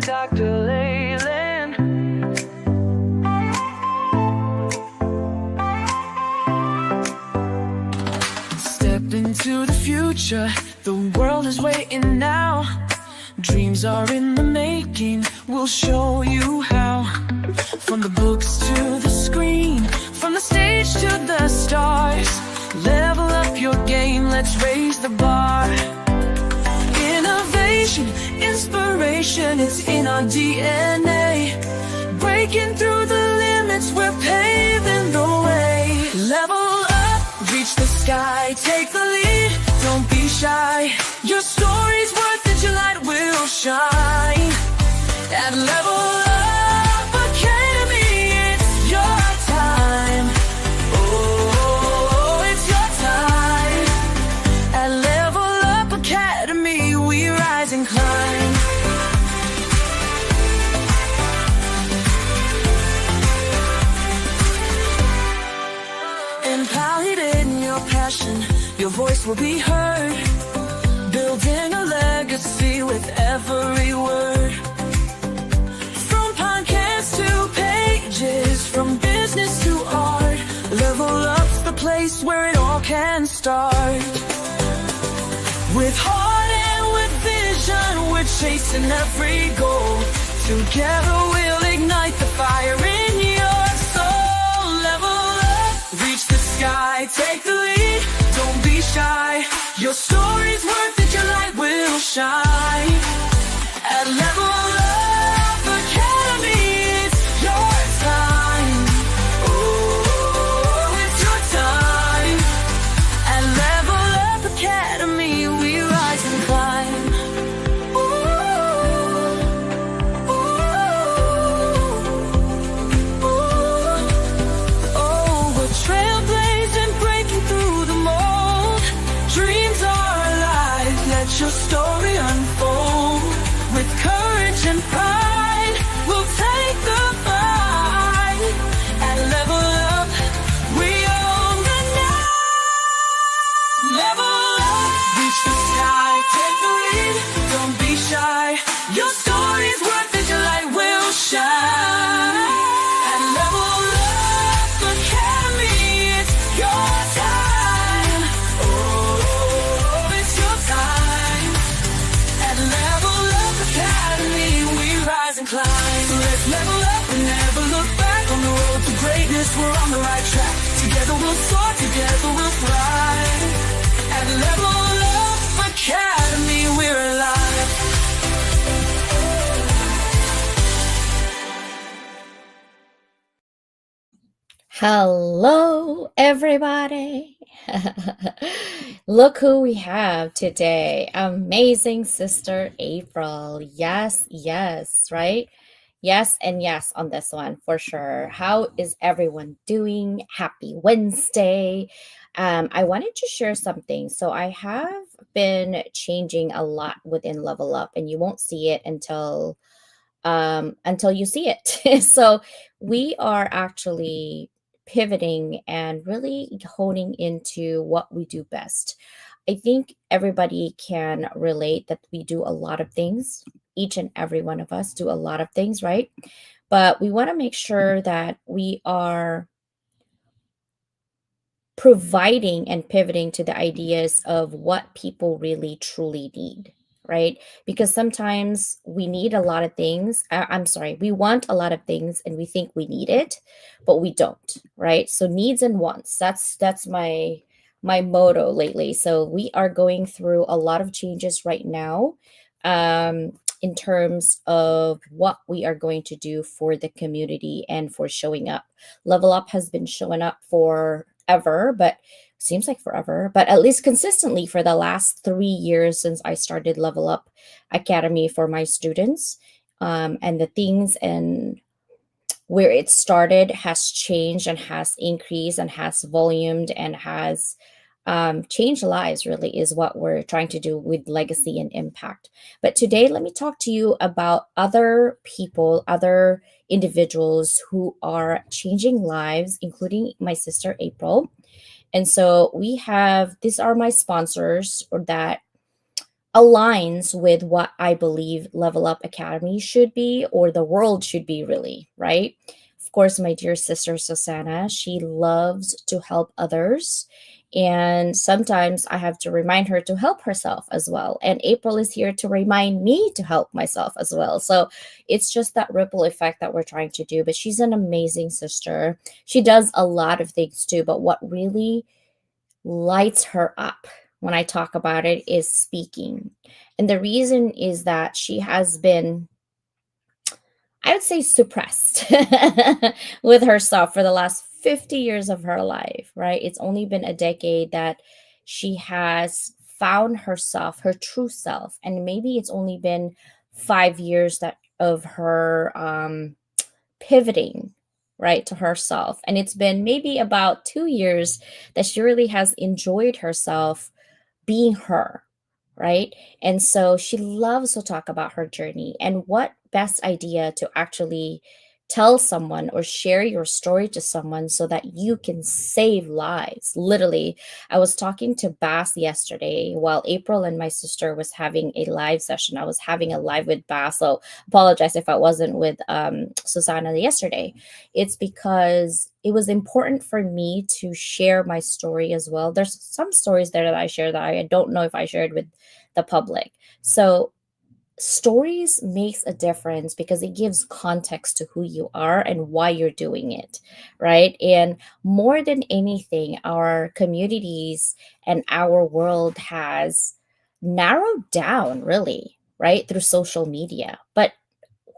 with Dr. Leyland. Step into the future, the world is waiting now. Dreams are in the making, we'll show you how. From the books to the screen, from the stage to the stars, level up your game, let's raise the bar. Innovation, inspiration, it's in our DNA. Breaking through the limits, we're paving the way. Level up, reach the sky, take the lead, don't be shy. Your story's worth it, your light will shine. At Level Up Academy, it's your time. Oh, it's your time. At Level Up Academy, we rise and climb. Empowered in your passion, your voice will be heard. Building a legacy with every word. From podcasts to pages, from business to art, Level Up's the place where it all can start. With heart and with vision, we're chasing every goal. Together we'll ignite the fire in your soul. Level up, reach the sky, take the lead, don't be shy. Your story's worth it, your light will shine. At Level Up Academy, it's your time. Oh, it's your time. At Level Up Academy, we rise and climb. Oh, we're trailblazing, breaking through the mold. Dreams are alive, let your story unfold. With courage and pride, we'll take the fight. At Level Up, we own the night. Level up, reach the sky, take the lead, don't be shy. Your story's worth it, your light will shine. At Level Up Academy, it's your time. Oh, it's your time. At Level Up Academy, we rise and climb. So let's level up and never look back. On the road to greatness, we're on the right track. Together we'll soar, together we'll thrive. At Level Up Academy, we're alive. Hello, everybody. Look who we have today. Amazing Sister April. Yes, yes, right? Yes, and yes on this one for sure. How is everyone doing? Happy Wednesday. I wanted to share something. So I have been changing a lot within Level Up, and you won't see it until you see it. So we are actually pivoting and really honing into what we do best. I think everybody can relate that we do a lot of things. Each and every one of us do a lot of things, right? But we want to make sure that we are providing and pivoting to the ideas of what people really truly need, right? Because sometimes we need a lot of things. I'm sorry, we want a lot of things and we think we need it, but we don't, right? So needs and wants. That's my motto lately. So we are going through a lot of changes right now. In terms of what we are going to do for the community and for showing up. Level Up has been showing up forever, but seems like forever, but at least consistently for the last 3 years since I started Level Up Academy for my students. And the things and where it started has changed and has increased and has volumed and has changed lives, really, is what we're trying to do with legacy and impact. But today, let me talk to you about other people, other individuals who are changing lives, including my sister April. And so we have, these are my sponsors or that aligns with what I believe Level Up Academy should be, or the world should be, really, right? Of course, my dear sister Susanna, she loves to help others. And sometimes I have to remind her to help herself as well. And April is here to remind me to help myself as well. So it's just that ripple effect that we're trying to do. But she's an amazing sister. She does a lot of things too. But what really lights her up when I talk about it is speaking. And the reason is that she has been, I would say, suppressed with herself for the last 50 years of her life, right? It's only been a decade that she has found herself, her true self. And maybe it's only been 5 years that of her pivoting, right, to herself. And it's been maybe about 2 years that she really has enjoyed herself being her, right? And so she loves to talk about her journey. And what best idea to actually tell someone or share your story to someone so that you can save lives. Literally, I was talking to Bass yesterday while April and my sister was having a live session. I was having a live with Bass. So apologize if I wasn't with Susanna yesterday. It's because it was important for me to share my story as well. There's some stories there that I share that I don't know if I shared with the public. So stories makes a difference because it gives context to who you are and why you're doing it, right? And more than anything, our communities and our world has narrowed down, really, right, through social media. But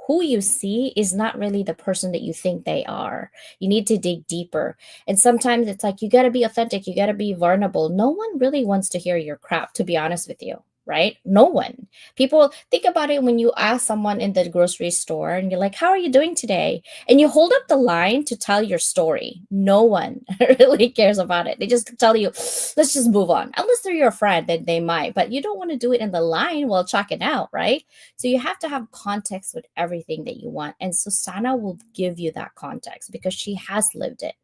who you see is not really the person that you think they are. You need to dig deeper. And sometimes it's like you got to be authentic, you got to be vulnerable. No one really wants to hear your crap, to be honest with you, right? No one. People think about it when you ask someone in the grocery store and you're like, "How are you doing today?" And you hold up the line to tell your story. No one really cares about it. They just tell you, "Let's just move on." Unless they're your friend, then they might. But you don't want to do it in the line while chalking out, right? So you have to have context with everything that you want. And Susanna will give you that context because she has lived it,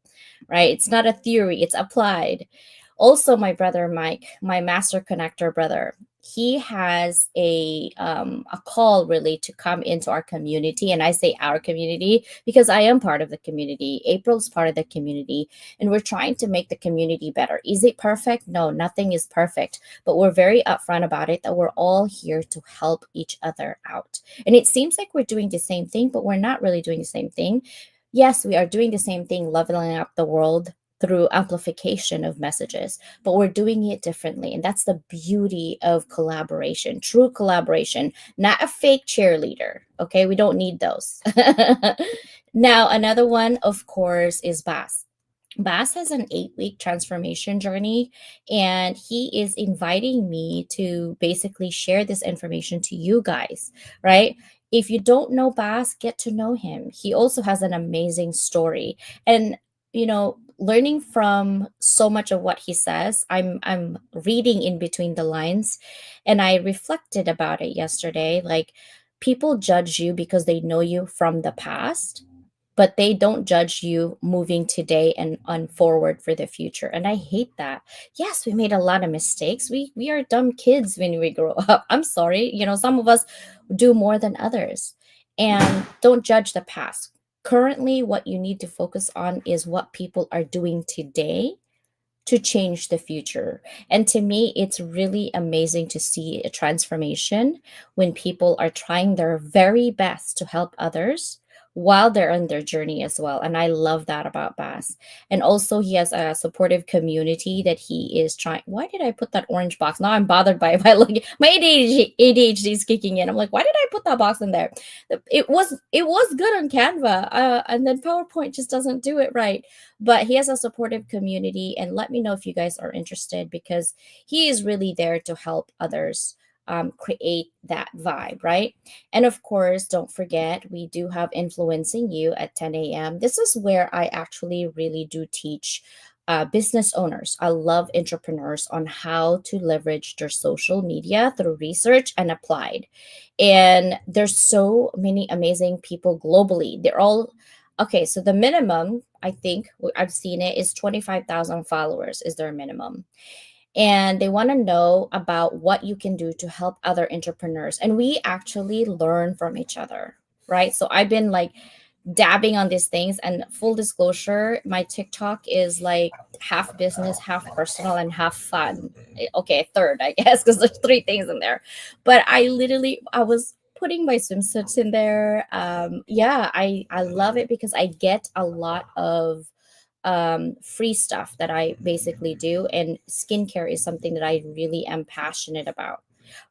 right? It's not a theory, it's applied. Also, my brother Mike, my master connector brother, he has a call really to come into our community. And I say our community because I am part of the community. April's part of the community. And we're trying to make the community better. Is it perfect? No, nothing is perfect. But we're very upfront about it that we're all here to help each other out. And it seems like we're doing the same thing, but we're not really doing the same thing. Yes, we are doing the same thing, leveling up the world through amplification of messages, but we're doing it differently. And that's the beauty of collaboration, true collaboration, not a fake cheerleader. Okay, we don't need those. Now, another one, of course, is Bass. Bass has an 8-week transformation journey, and he is inviting me to basically share this information to you guys, right? If you don't know Bass, get to know him. He also has an amazing story. And, learning from so much of what he says, I'm reading in between the lines, and I reflected about it yesterday. Like, people judge you because they know you from the past, but they don't judge you moving today and on forward for the future. And I hate that. Yes, we made a lot of mistakes. We are dumb kids when we grow up. I'm sorry. Some of us do more than others. And don't judge the past. Currently, what you need to focus on is what people are doing today to change the future. And to me, it's really amazing to see a transformation when people are trying their very best to help others while they're on their journey as well. And I love that about Bass. And also, he has a supportive community that he is trying. Why did I put that orange box? Now I'm bothered by looking. My ADHD is kicking in. I'm like, why did I put that box in there? It was good on Canva, and then PowerPoint just doesn't do it right. But he has a supportive community, and let me know if you guys are interested because he is really there to help others create that vibe, right? And of course, don't forget, we do have Influencing You at 10 a.m. This is where I actually really do teach business owners. I love entrepreneurs on how to leverage their social media through research and applied. And there's so many amazing people globally. They're all okay. So the minimum, I think I've seen it, is 25,000 followers is their minimum. and they want to know about what you can do to help other entrepreneurs. And we actually learn from each other, right? So I've been like dabbing on these things, and full disclosure, my TikTok is like half business, half personal, and half fun. Okay, third, I guess, because there's three things in there. But I was putting my swimsuits in there. Yeah, I love it because I get a lot of free stuff that I basically do. And skincare is something that I really am passionate about,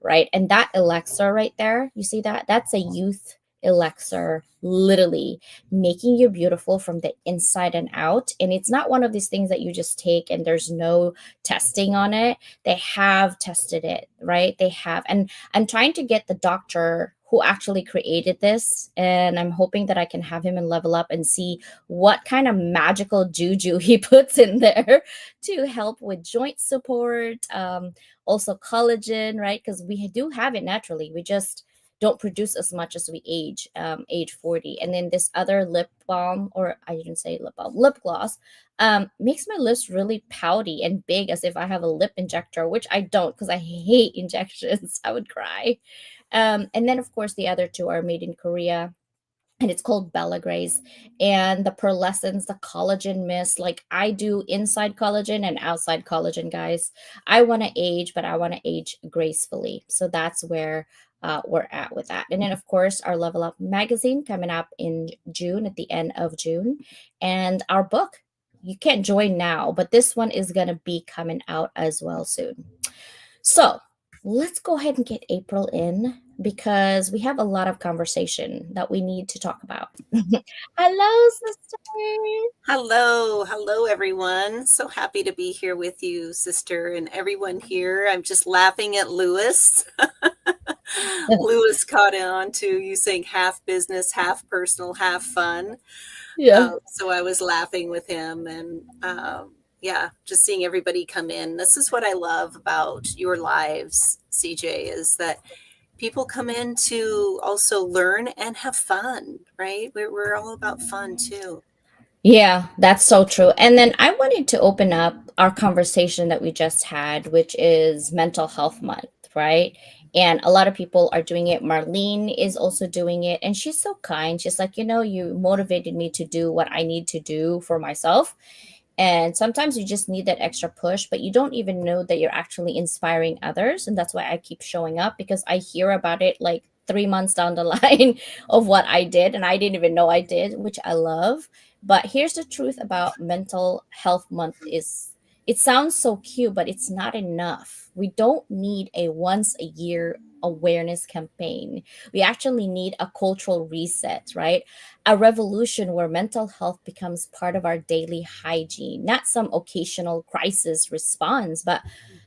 right? And that elixir right there, you see that? That's a youth elixir, literally making you beautiful from the inside and out. And it's not one of these things that you just take and there's no testing on it. They have tested it, right? They have. And I'm trying to get the doctor who actually created this, and I'm hoping that I can have him in Level Up and see what kind of magical juju he puts in there to help with joint support, also collagen, right? Because we do have it naturally. We just don't produce as much as we age 40. And then this other lip balm, or I didn't say lip balm, lip gloss, makes my lips really pouty and big as if I have a lip injector, which I don't because I hate injections. I would cry. And then, of course, the other two are made in Korea, and it's called Bella Grace. And the pearlescence, the collagen mist, like I do inside collagen and outside collagen, guys. I want to age, but I want to age gracefully. So that's where we're at with that. And then, of course, our Level Up magazine coming up in June, at the end of June, and our book. You can't join now, but this one is going to be coming out as well soon. So let's go ahead and get April in because we have a lot of conversation that we need to talk about. Hello, sister. Hello, everyone. So happy to be here with you, sister, and everyone here. I'm just laughing at Lewis. Lewis caught on to you saying half business, half personal, half fun. Yeah. So I was laughing with him, and yeah, just seeing everybody come in. This is what I love about your lives, CJ, is that people come in to also learn and have fun, right? We're all about fun too. Yeah, that's so true. And then I wanted to open up our conversation that we just had, which is Mental Health Month, right? And a lot of people are doing it. Marlene is also doing it. And she's so kind. She's like, you motivated me to do what I need to do for myself. And sometimes you just need that extra push, but you don't even know that you're actually inspiring others. And that's why I keep showing up, because I hear about it like 3 months down the line of what I did. And I didn't even know I did, which I love. But here's the truth about Mental Health Month is it sounds so cute, but it's not enough. We don't need a once a year awareness campaign. We actually need a cultural reset, right? A revolution where mental health becomes part of our daily hygiene, not some occasional crisis response, but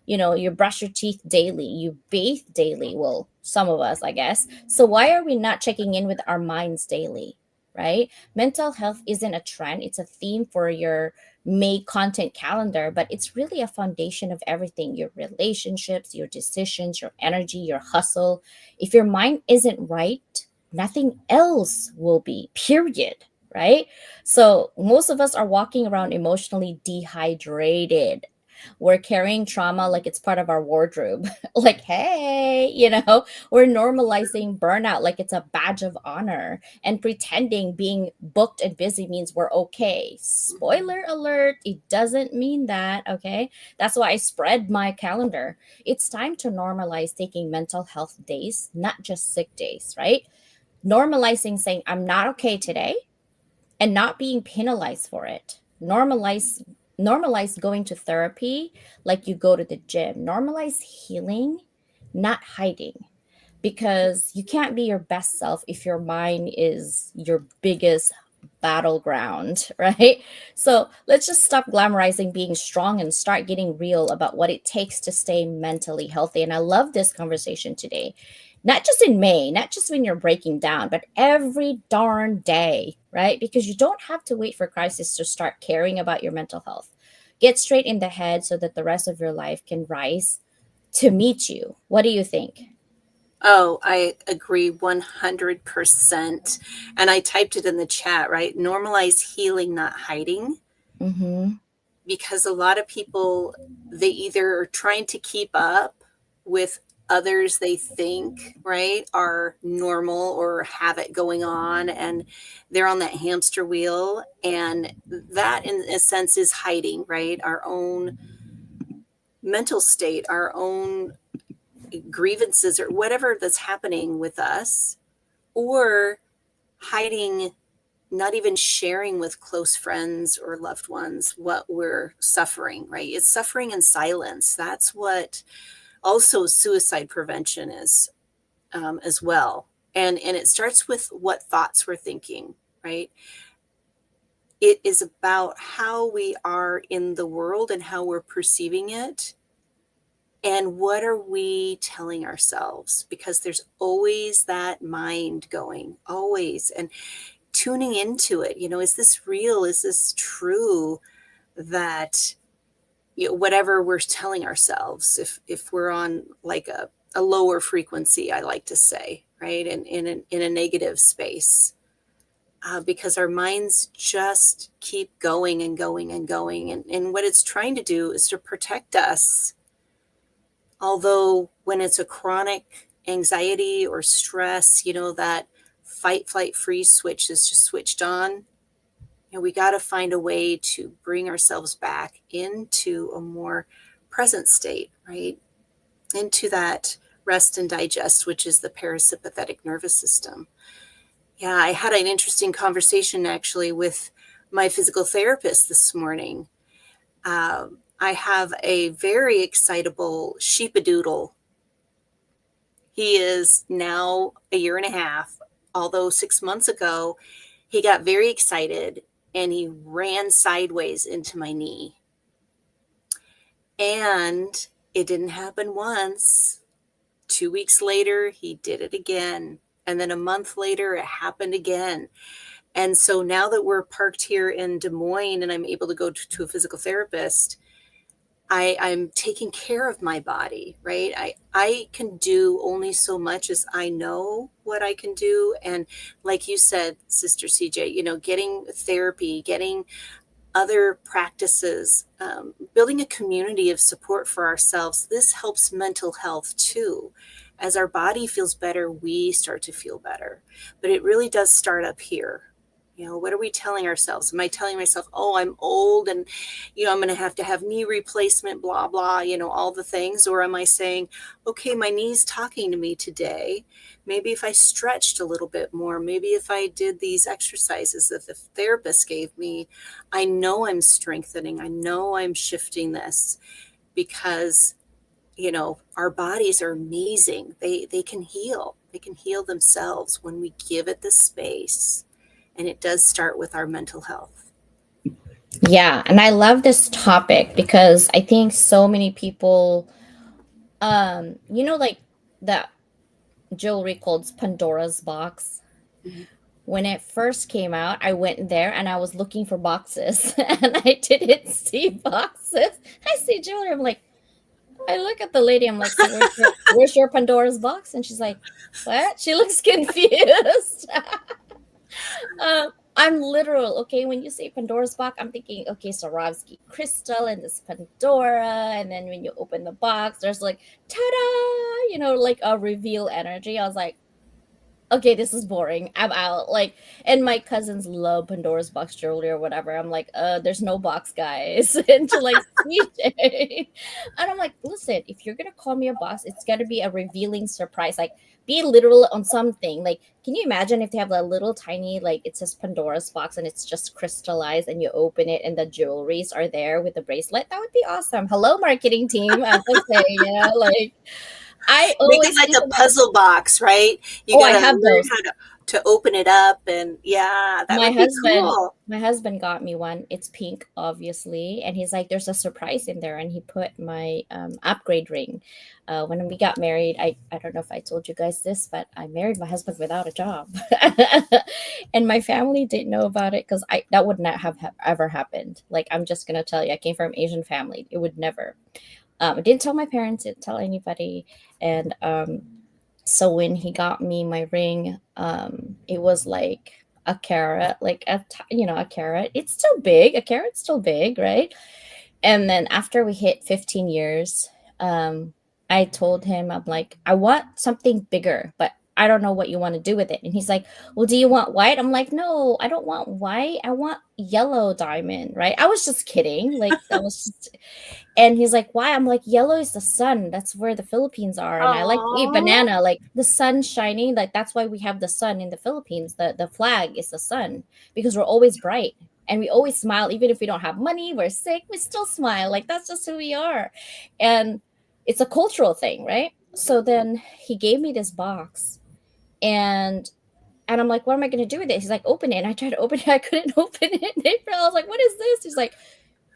you brush your teeth daily, you bathe daily. Well, some of us, I guess. So why are we not checking in with our minds daily? Right? Mental health isn't a trend, it's a theme for your May content calendar, but it's really a foundation of everything: your relationships, your decisions, your energy, your hustle. If your mind isn't right, nothing else will be, period. Right? So, most of us are walking around emotionally dehydrated. We're carrying trauma like it's part of our wardrobe. Like, hey, we're normalizing burnout like it's a badge of honor and pretending being booked and busy means we're okay. Mhm. Spoiler alert, it doesn't mean that, okay? That's why I spread my calendar. It's time to normalize taking mental health days, not just sick days, right? Normalizing saying, I'm not okay today, and not being penalized for it. Normalize going to therapy like you go to the gym. Normalize healing, not hiding, because you can't be your best self if your mind is your biggest battleground, right? So let's just stop glamorizing being strong and start getting real about what it takes to stay mentally healthy. And I love this conversation today. Not just in May, not just when you're breaking down, but every darn day, right? Because you don't have to wait for crisis to start caring about your mental health. Get straight in the head so that the rest of your life can rise to meet you. What do you think? Oh, I agree 100%. And I typed it in the chat, right? Normalize healing, not hiding. Mm-hmm. because a lot of people, they either are trying to keep up with others they think, right, are normal or have it going on, and they're on that hamster wheel, and that in a sense is hiding, right, our own mental state, our own grievances or whatever that's happening with us, or hiding, not even sharing with close friends or loved ones what we're suffering, right? It's suffering in silence. That's what also suicide prevention is, as well. And it starts with what thoughts we're thinking, right? It is about how we are in the world and how we're perceiving it. And what are we telling ourselves? Because there's always that mind going, always. And tuning into it, is this real? Is this true? That, whatever we're telling ourselves, if we're on like a lower frequency, I like to say, right, in a negative space, because our minds just keep going and going and going, and what it's trying to do is to protect us. Although when it's a chronic anxiety or stress, that fight, flight, freeze switch is just switched on. We got to find a way to bring ourselves back into a more present state, right? Into that rest and digest, which is the parasympathetic nervous system. Yeah, I had an interesting conversation actually with my physical therapist this morning. I have a very excitable sheepadoodle. He is now a year and a half, although 6 months ago, he got very excited and he ran sideways into my knee. And it didn't happen once. 2 weeks later, he did it again. And then a month later, it happened again. And so now that we're parked here in Des Moines and I'm able to go to a physical therapist, I'm taking care of my body, right? I can do only so much as I know what I can do. And like you said, Sister CJ, getting therapy, getting other practices, building a community of support for ourselves, this helps mental health too. As our body feels better, we start to feel better. But it really does start up here. What are we telling ourselves? Am I telling myself, oh, I'm old and, I'm going to have knee replacement, blah, blah, all the things? Or am I saying, okay, my knee's talking to me today. Maybe if I stretched a little bit more, maybe if I did these exercises that the therapist gave me, I know I'm strengthening. I know I'm shifting this, because, our bodies are amazing. They can heal. They can heal themselves when we give it the space. And it does start with our mental health. Yeah, and I love this topic because I think so many people, like that jewelry called Pandora's box. Mhm. When it first came out, I went there and I was looking for boxes and I didn't see boxes. I see jewelry. I'm like, I look at the lady. I'm like, so where's your Pandora's box? And she's like, what? She looks confused. I'm literal, okay? When you say Pandora's box, I'm thinking, okay, Swarovski crystal and this Pandora, and then when you open the box, there's like, ta-da, like a reveal energy. I was like, okay, this is boring. I'm out. Like, and my cousins love Pandora's box jewelry or whatever. I'm like, there's no box, guys. And to like CJ. And I'm like, listen, if you're gonna call me a box, it's gotta be a revealing surprise. Like, be literal on something. Like, can you imagine if they have a little tiny, like it says Pandora's box and it's just crystallized and you open it and the jewelries are there with the bracelet? That would be awesome. Hello, marketing team. I'm just saying, like I Make always it like a puzzle box, right? You I gotta have learn those. how to open it up, and yeah, that would be cool. My husband got me one. It's pink, obviously, and he's like, "There's a surprise in there," and he put my upgrade ring. When we got married, I don't know if I told you guys this, but I married my husband without a job, and my family didn't know about it because that would not have ever happened. Like, I'm just gonna tell you, I came from Asian family. It would never. I didn't tell my parents, didn't tell anybody, and so when he got me my ring, it was like a carrot, like a carrot. It's still big. A carrot's still big, right? And then after we hit 15 years, um, I told him, I'm like, I want something bigger, but I don't know what you want to do with it. And he's like, well, do you want white? I'm like, no, I don't want white. I want yellow diamond, right? I was just kidding. Like, that was just, and he's like, why? I'm like, yellow is the sun. That's where the Philippines are. And I like to eat Oh, banana, like the sun shining. Like, that's why we have the sun in the Philippines. The flag is the sun because we're always bright and we always smile. Even if we don't have money, we're sick, we still smile. Like, that's just who we are. And it's a cultural thing, right? So then he gave me this box, and I'm like, what am I going to do with it? He's like, open it. And I tried to open it. I couldn't open it. In April, I was like, what is this? He's like,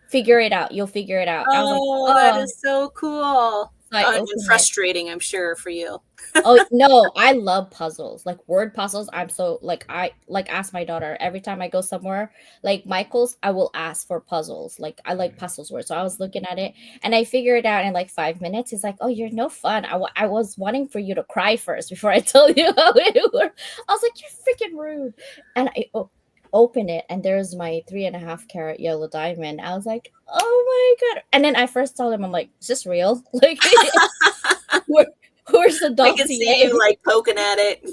figure it out. You'll figure it out. I was like, oh, that oh. is so cool. So I And open it. frustrating, I'm sure, for you. Oh no, I love puzzles, like word puzzles. I'm so like I like ask my daughter every time I go somewhere, like Michael's, I will ask for puzzles. Like I like puzzles words. So I was looking at it and I figured it out in like 5 minutes. He's like, "Oh, you're no fun. I was wanting for you to cry first before I tell you how it worked." I was like, "You're freaking rude," and I open it and there's my 3.5 carat yellow diamond. I was like, "Oh my god!" And then I first told him, "I'm like, is this real? Like, where, where's the I can see you dossier?" like poking at it.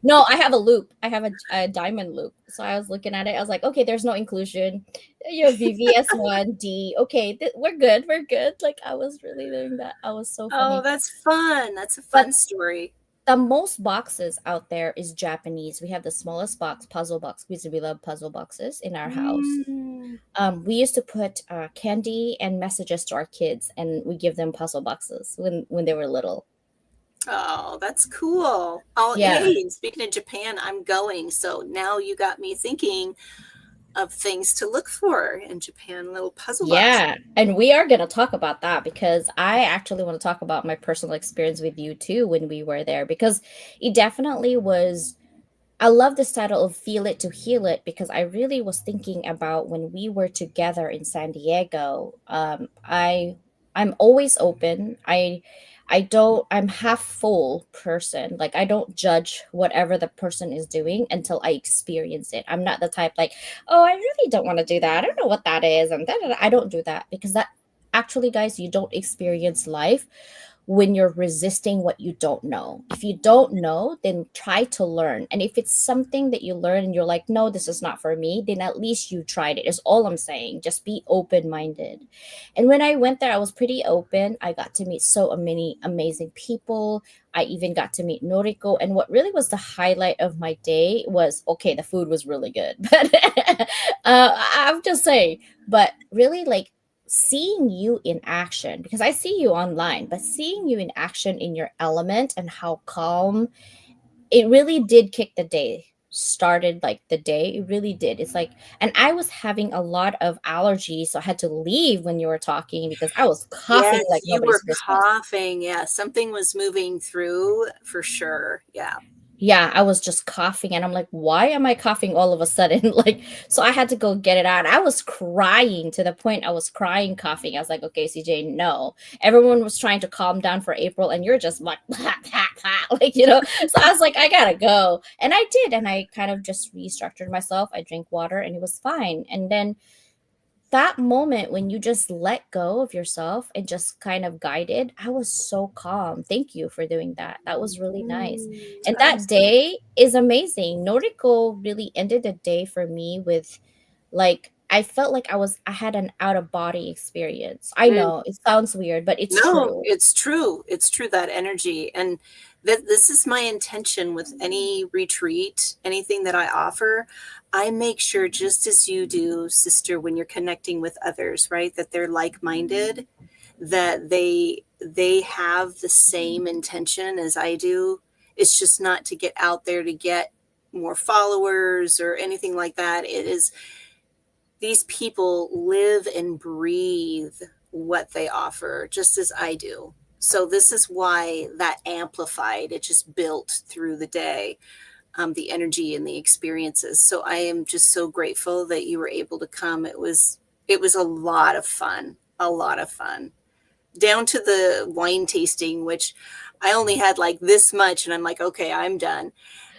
No, I have a loop. I have a diamond loop. So I was looking at it. I was like, okay, there's no inclusion. You know, VVS1D. Okay, we're good. We're good. Like, I was really doing that. I was so Oh, funny. that's fun. That's a But fun story. the most boxes out there is Japanese. We have the smallest box, puzzle box, because we love puzzle boxes in our house. Mm. We used to put candy and messages to our kids, and we give them puzzle boxes when they were little. Oh, that's cool. Oh, Yeah. hey, and speaking of Japan, I'm going. So now you got me thinking of things to look for in Japan, little puzzle boxes. Yeah, and we are going to talk about that because I actually want to talk about my personal experience with you too when we were there, because it definitely was. I love this title of Feel It to Heal It because I really was thinking about when we were together in San Diego. I'm always open. I don't I'm half full person. Like, I don't judge whatever the person is doing until I experience it. I'm not the type like, oh, I really don't want to do that. I don't know what that is. And da, da, da." I don't do that because that actually, guys, you don't experience life when you're resisting what you don't know. If you don't know, then try to learn. And if it's something that you learn and you're like, no, this is not for me, then at least you tried it, is all I'm saying. Just be open minded. And when I went there, I was pretty open. I got to meet so many amazing people. I even got to meet Noriko. And what really was the highlight of my day was, okay, the food was really good. But I'm just saying, but really, like, seeing you in action, because I see you online, but seeing you in action in your element and how calm, it really did kick the day. Started like the day, it really did. It's like, and I was having a lot of allergies, so I had to leave when you were talking because I was coughing Yes, like you nobody's were business. coughing. Yeah, something was moving through for sure. Yeah. Yeah, I was just coughing and I'm like, why am I coughing all of a sudden? Like, so I had to go get it out. I was crying to the point I was crying, coughing. I was like, okay, CJ, no. Everyone was trying to calm down for April and you're just like, like, you know. So I was like, I gotta go. And I did. And I kind of just restructured myself. I drank water and it was fine. And then that moment when you just let go of yourself and just kind of guided, I was so calm. Thank you for doing that. That was really nice. And I'm that so day is amazing. Noriko really ended the day for me with, like, I felt like I had an out of body experience. I mm. know it sounds weird, but it's No, true. it's true. It's true, that energy. And this is my intention with any retreat, anything that I offer. I make sure, just as you do, sister, when you're connecting with others, right, that they're like-minded, that they have the same intention as I do. It's just not to get out there to get more followers or anything like that. It is, these people live and breathe what they offer just as I do. So this is why that amplified, it just built through the day, the energy and the experiences. So I am just so grateful that you were able to come. It was a lot of fun, a lot of fun, down to the wine tasting, which I only had like this much, and I'm like, okay, I'm done.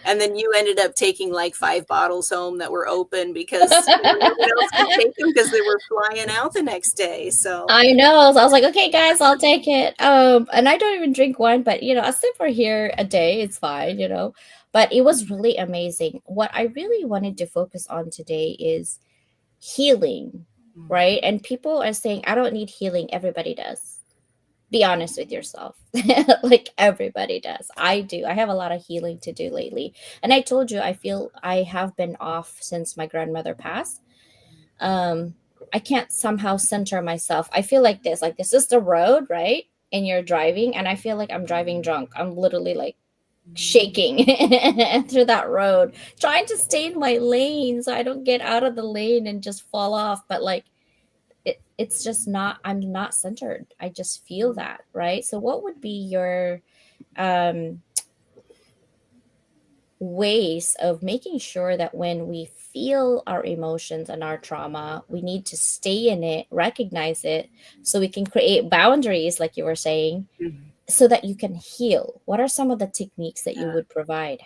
And then you ended up taking like 5 bottles home that were open because no one else could take them because they were flying out the next day. So I know. So I was like, okay, guys, I'll take it. And I don't even drink wine, but a sip or here a day, it's fine, But it was really amazing. What I really wanted to focus on today is healing, right? And people are saying, I don't need healing. Everybody does. Be honest with yourself. Like everybody does. I do. I have a lot of healing to do lately. And I told you, I feel I have been off since my grandmother passed. um I can't somehow center myself. I feel like this is the road, right? And you're driving, and I feel like I'm driving drunk. I'm literally like shaking through that road, trying to stay in my lane so I don't get out of the lane and just fall off. But like it's just not, I'm not centered. I just feel that, right? So what would be your um ways of making sure that when we feel our emotions and our trauma, we need to stay in it, recognize it, so we can create boundaries, like you were saying, Mhm. so that you can heal? What are some of the techniques that you Yeah. would provide?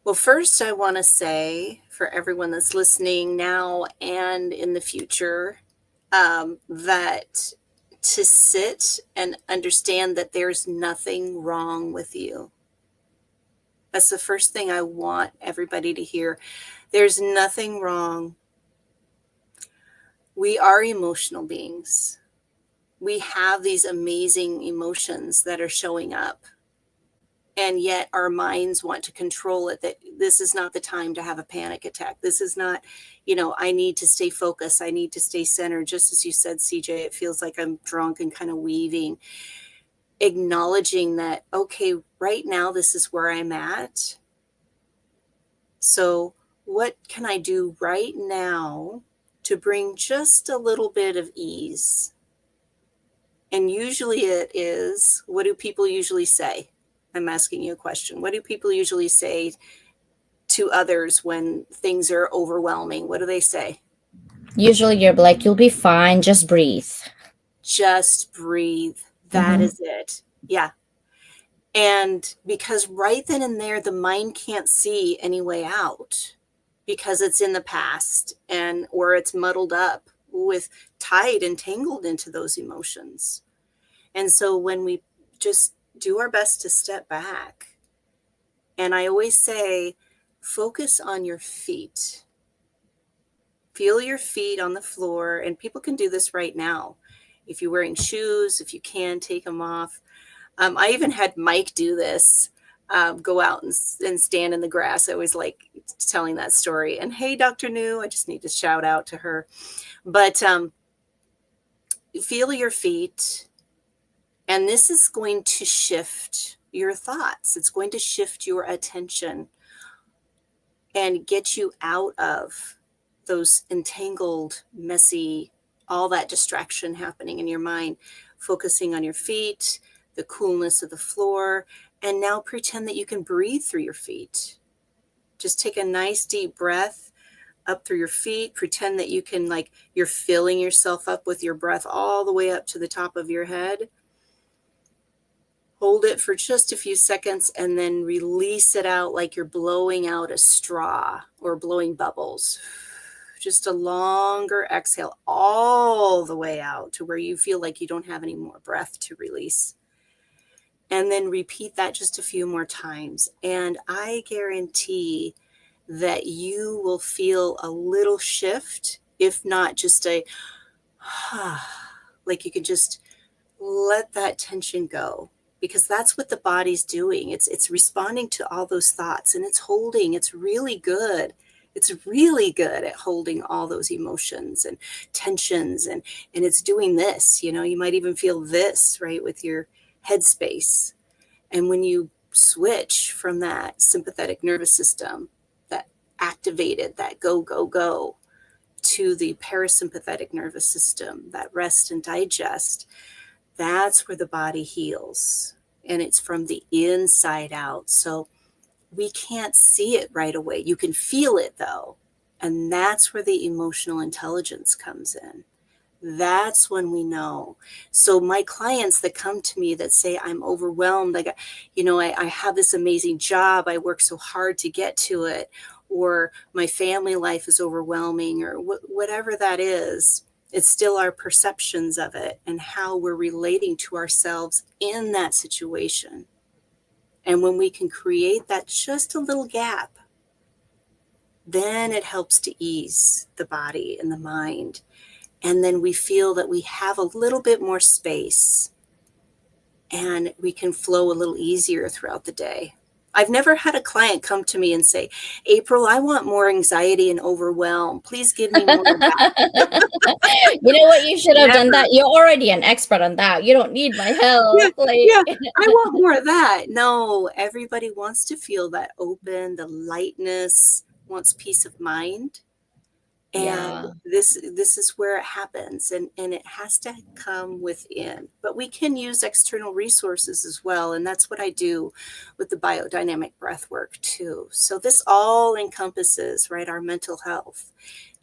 Well, first, I want to say for everyone that's listening now and in the future, that to sit and understand that there's nothing wrong with you. That's the first thing I want everybody to hear. There's nothing wrong. We are emotional beings. We have these amazing emotions that are showing up. And yet our minds want to control it, that this is not the time to have a panic attack. This is not, I need to stay focused. I need to stay centered. Just as you said, CJ, it feels like I'm drunk and kind of weaving. Acknowledging that, okay, right now, this is where I'm at. So what can I do right now to bring just a little bit of ease? And usually it is, what do people usually say? I'm asking you a question. What do people usually say to others when things are overwhelming? What do they say? Usually you're like, you'll be fine, just breathe. Just breathe. That Hmm. is it. Yeah. And because right then and there, the mind can't see any way out because it's in the past and or it's muddled up with tied and tangled into those emotions. And so when we just do our best to step back, and I always say, focus on your feet. Feel your feet on the floor, and people can do this right now. If you're wearing shoes, if you can, take them off. I even had Mike do this, go out and stand in the grass. I always like telling that story. And hey, Dr. New, I just need to shout out to her. But feel your feet, and this is going to shift your thoughts. It's going to shift your attention and get you out of those entangled, messy, all that distraction happening in your mind, focusing on your feet, the coolness of the floor, and now pretend that you can breathe through your feet. Just take a nice deep breath up through your feet. Pretend that you can, like, you're filling yourself up with your breath all the way up to the top of your head. Hold it for just a few seconds and then release it out like you're blowing out a straw or blowing bubbles. Just a longer exhale all the way out to where you feel like you don't have any more breath to release. And then repeat that just a few more times. And I guarantee that you will feel a little shift, if not just a, like you can just let that tension go, because that's what the body's doing. It's responding to all those thoughts, and it's really good. It's really good at holding all those emotions and tensions, and it's doing this. You might even feel this right with your headspace. And when you switch from that sympathetic nervous system that activated that go go go to the parasympathetic nervous system, that rest and digest, that's where the body heals, and it's from the inside out. So we can't see it right away. You can feel it though. And that's where the emotional intelligence comes in. That's when we know. So my clients that come to me that say, I'm overwhelmed, like, I have this amazing job, I work so hard to get to it, or my family life is overwhelming, or whatever that is, it's still our perceptions of it and how we're relating to ourselves in that situation. And when we can create that just a little gap, then it helps to ease the body and the mind. And then we feel that we have a little bit more space and we can flow a little easier throughout the day. I've never had a client come to me and say, April, I want more anxiety and overwhelm. Please give me more of that. You know what? You should have done Never. that. You're already an expert on that. You don't need my help. Yeah, Like, yeah, I want more of that. No, everybody wants to feel that open, the lightness, wants peace of mind. And yeah, this is where it happens, and it has to come within. But we can use external resources as well, and that's what I do with the biodynamic breath work too. So this all encompasses, right, our mental health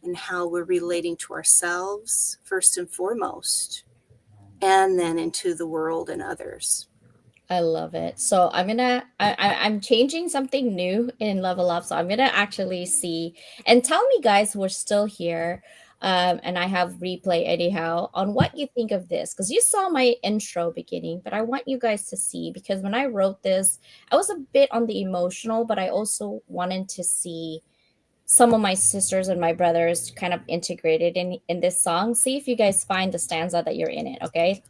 and how we're relating to ourselves first and foremost, and then into the world and others. I love it. So I'm changing something new in Level Up. So I'm gonna actually see and tell me guys who are still here. And I have replay anyhow on what you think of this because you saw my intro beginning, but I want you guys to see because when I wrote this, I was a bit on the emotional, but I also wanted to see some of my sisters and my brothers kind of integrated in this song. See if you guys find the stanza that you're in it. Okay,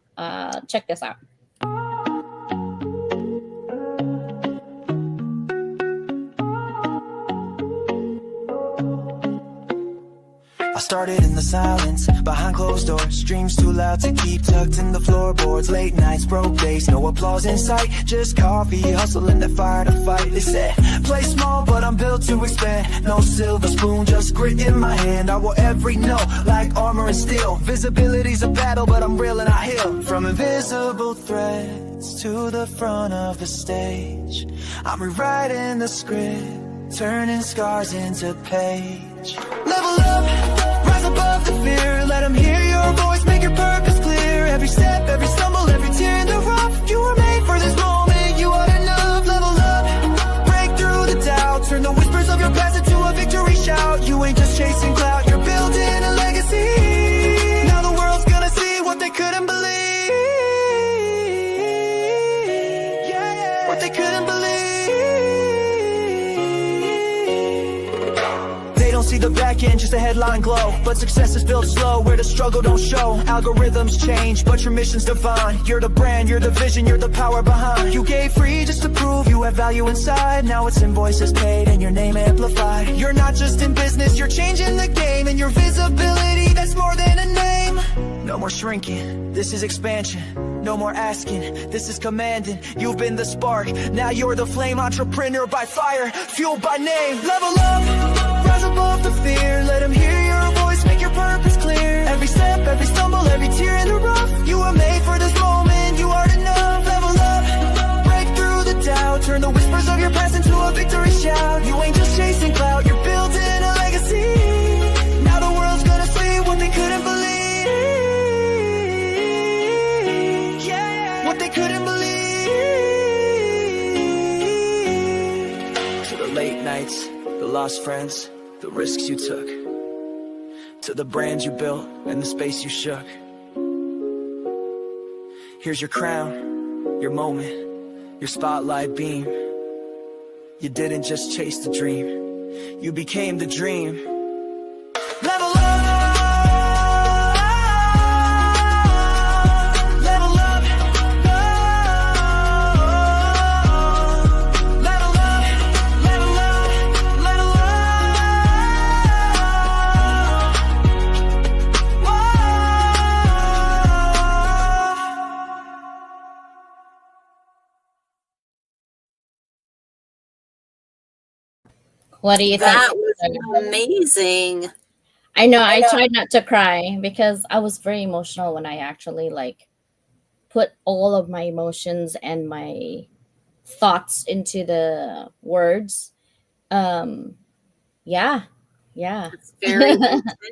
check this out. I started in the silence, behind closed doors. Dreams too loud to keep tucked in the floorboards. Late nights, broke days, no applause in sight. Just coffee, hustling the fire to fight. They said, play small, but I'm built to expand. No silver spoon, just grit in my hand. I will every note, like armor and steel. Visibility's a battle, but I'm real and I heal. From invisible threads to the front of the stage, I'm rewriting the script, turning scars into page. Level up, rise above the fear. Let them hear your voice, make your purpose clear. Every step, every stumble, every tear in the rough. You were made for this moment, you are enough. Level up, break through the doubt. Turn the whispers of your past into a victory shout. You ain't just chasing clout, you're building a legacy. Now the world's gonna see what they couldn't believe. Yeah, yeah. What they couldn't believe. See the back end, just a headline glow. But success is built slow, where the struggle don't show. Algorithms change, but your mission's divine. You're the brand, you're the vision, you're the power behind. You gave free just to prove you have value inside. Now it's invoices paid and your name amplified. You're not just in business, you're changing the game. And your visibility, that's more than a name. No more shrinking, this is expansion. No more asking, this is commanding. You've been the spark, now you're the flame. Entrepreneur by fire, fueled by name. Level up, rise above the fear. Let them hear your voice, make your purpose clear. Every step, every stumble, every tear in the rough. You were made for this moment, you are enough. Level up, break through the doubt. Turn the whispers of your past into a victory shout. You ain't just chasing clout, you're building a legacy. Now the world's gonna see what they couldn't believe. What they couldn't believe. To the late nights, the lost friends, the risks you took, to the brand you built and the space you shook. Here's your crown, your moment, your spotlight beam. You didn't just chase the dream, you became the dream. Level up. What do you That think? was amazing. I know I tried not to cry because I was very emotional when I actually like put all of my emotions and my thoughts into the words. Um, yeah, yeah. It's very,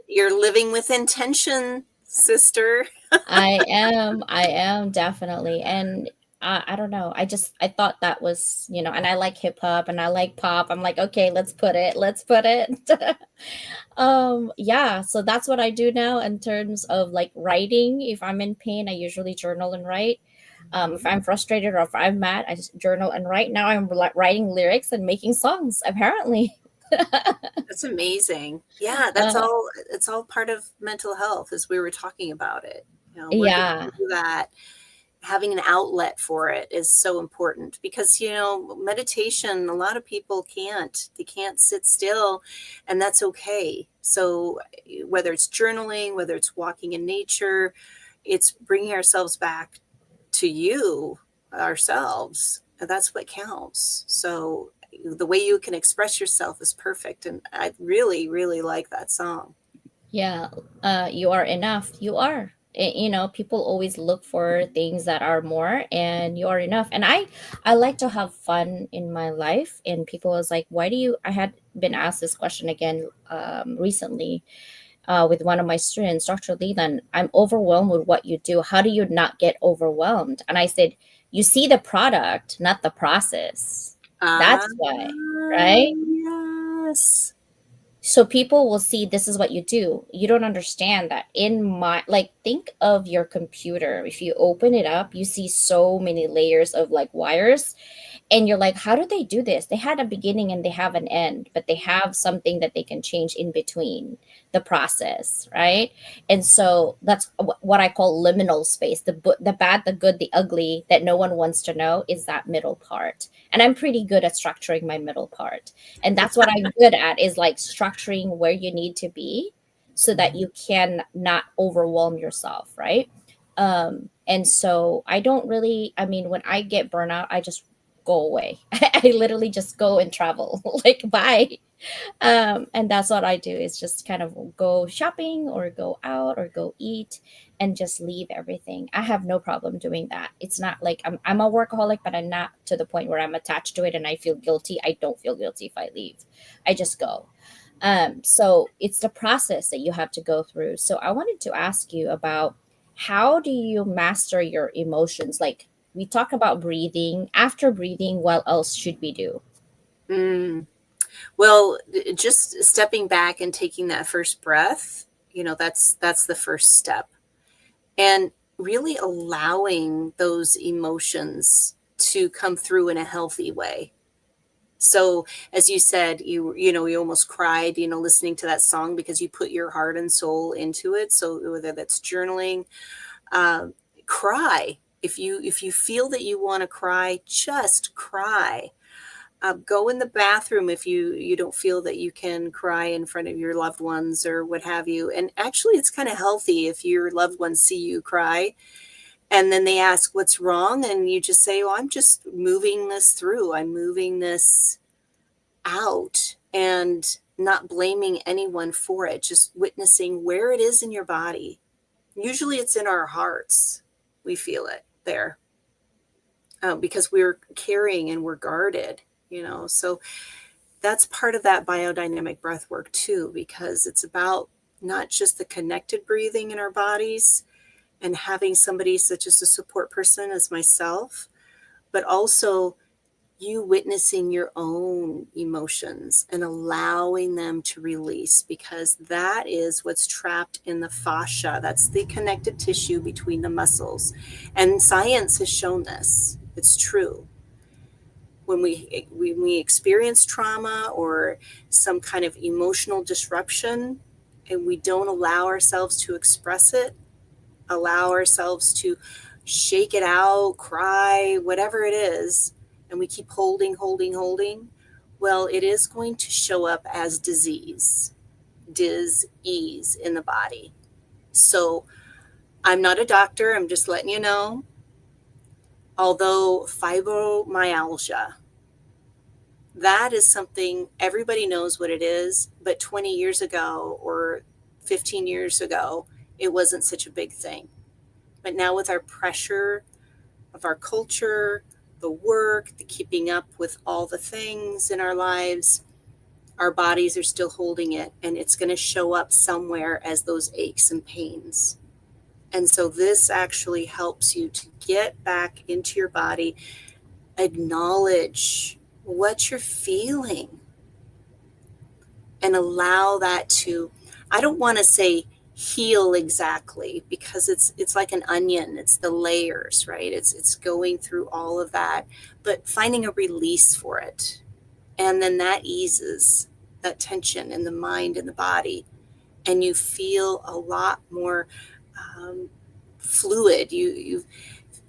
you're living with intention, sister. I am definitely. And I don't know. I thought that was, and I like hip hop and I like pop. I'm like, okay, let's put it. Yeah, so that's what I do now in terms of like writing. If I'm in pain, I usually journal and write. If I'm frustrated or if I'm mad, I just journal and write. Now I'm writing lyrics and making songs, apparently. That's amazing. Yeah, that's uh, all. It's all part of mental health, as we were talking about it. Working yeah. through that, having an outlet for it is so important because meditation. A lot of people can't. They can't sit still, and that's okay. So whether it's journaling, whether it's walking in nature, it's bringing ourselves back to ourselves. And that's what counts. So the way you can express yourself is perfect. And I really, really like that song. Yeah, you are enough. You are. People always look for things that are more, and you are enough. And I like to have fun in my life. And people was like, "Why do you?" I had been asked this question again recently with one of my students, Dr. Leland. I'm overwhelmed with what you do. How do you not get overwhelmed? And I said, "You see the product, not the process. Ah, That's why, right?" yes. So people will see this is what you do. You don't understand that in my, like, think of your computer. If you open it up, you see so many layers of like wires, and you're like, how do they do this? They had a beginning and they have an end, but they have something that they can change in between the process, right? And so that's what I call liminal space. The bad, the good, the ugly that no one wants to know is that middle part. And I'm pretty good at structuring my middle part. And that's what I'm good at, is like structuring where you need to be so that you can not overwhelm yourself, right? And so I don't really, I mean, when I get burnout, I just go away. I literally just go and travel, like, bye. And that's what I do, is just kind of go shopping or go out or go eat and just leave everything. I have no problem doing that. It's not like I'm a workaholic, but I'm not to the point where I'm attached to it and I feel guilty. I don't feel guilty if I leave. I just go. So it's the process that you have to go through. So I wanted to ask you about, how do you master your emotions? Like, we talk about breathing. After breathing, what else should we do? Mm. Well, just stepping back and taking that first breath, that's the first step. And really allowing those emotions to come through in a healthy way. So as you said, you almost cried, listening to that song because you put your heart and soul into it. So whether that's journaling, um, cry. If you feel that you want to cry, just cry. Go in the bathroom if you don't feel that you can cry in front of your loved ones or what have you. And actually, it's kind of healthy if your loved ones see you cry and then they ask what's wrong, and you just say, "Oh, I'm just moving this through. I'm moving this out," and not blaming anyone for it, just witnessing where it is in your body. Usually it's in our hearts. We feel it there, because we're carrying and we're guarded. So that's part of that biodynamic breath work too, because it's about not just the connected breathing in our bodies and having somebody such as a support person as myself, but also you witnessing your own emotions and allowing them to release, because that is what's trapped in the fascia. That's the connective tissue between the muscles. And science has shown this. It's true. When we experience trauma or some kind of emotional disruption and we don't allow ourselves to express it, allow ourselves to shake it out, cry, whatever it is, and we keep holding, well, it is going to show up as dis-ease in the body. So I'm not a doctor, I'm just letting you know. Although fibromyalgia, that is something everybody knows what it is, but 20 years ago or 15 years ago, it wasn't such a big thing. But now with our pressure of our culture, the work, the keeping up with all the things in our lives, our bodies are still holding it, and it's going to show up somewhere as those aches and pains. And so this actually helps you to get back into your body, acknowledge what you're feeling, and allow that to, I don't want to say heal exactly, because it's like an onion, it's the layers, right? It's going through all of that, but finding a release for it. And then that eases that tension in the mind and the body, and you feel a lot more fluid. You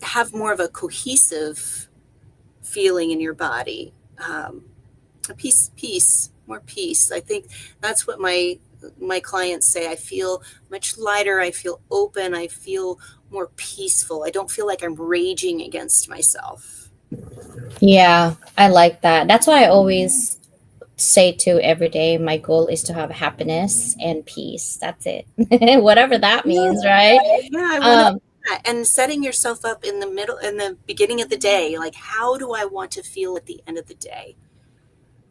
have more of a cohesive feeling in your body. A peace, more peace. I think that's what my clients say. I feel much lighter. I feel open. I feel more peaceful. I don't feel like I'm raging against myself. Yeah, I like that. That's why I always say to every day, my goal is to have happiness and peace. That's it. Whatever that Yeah, means, right? yeah, I want to. Um, And setting yourself up in the middle, in the beginning of the day, like, how do I want to feel at the end of the day?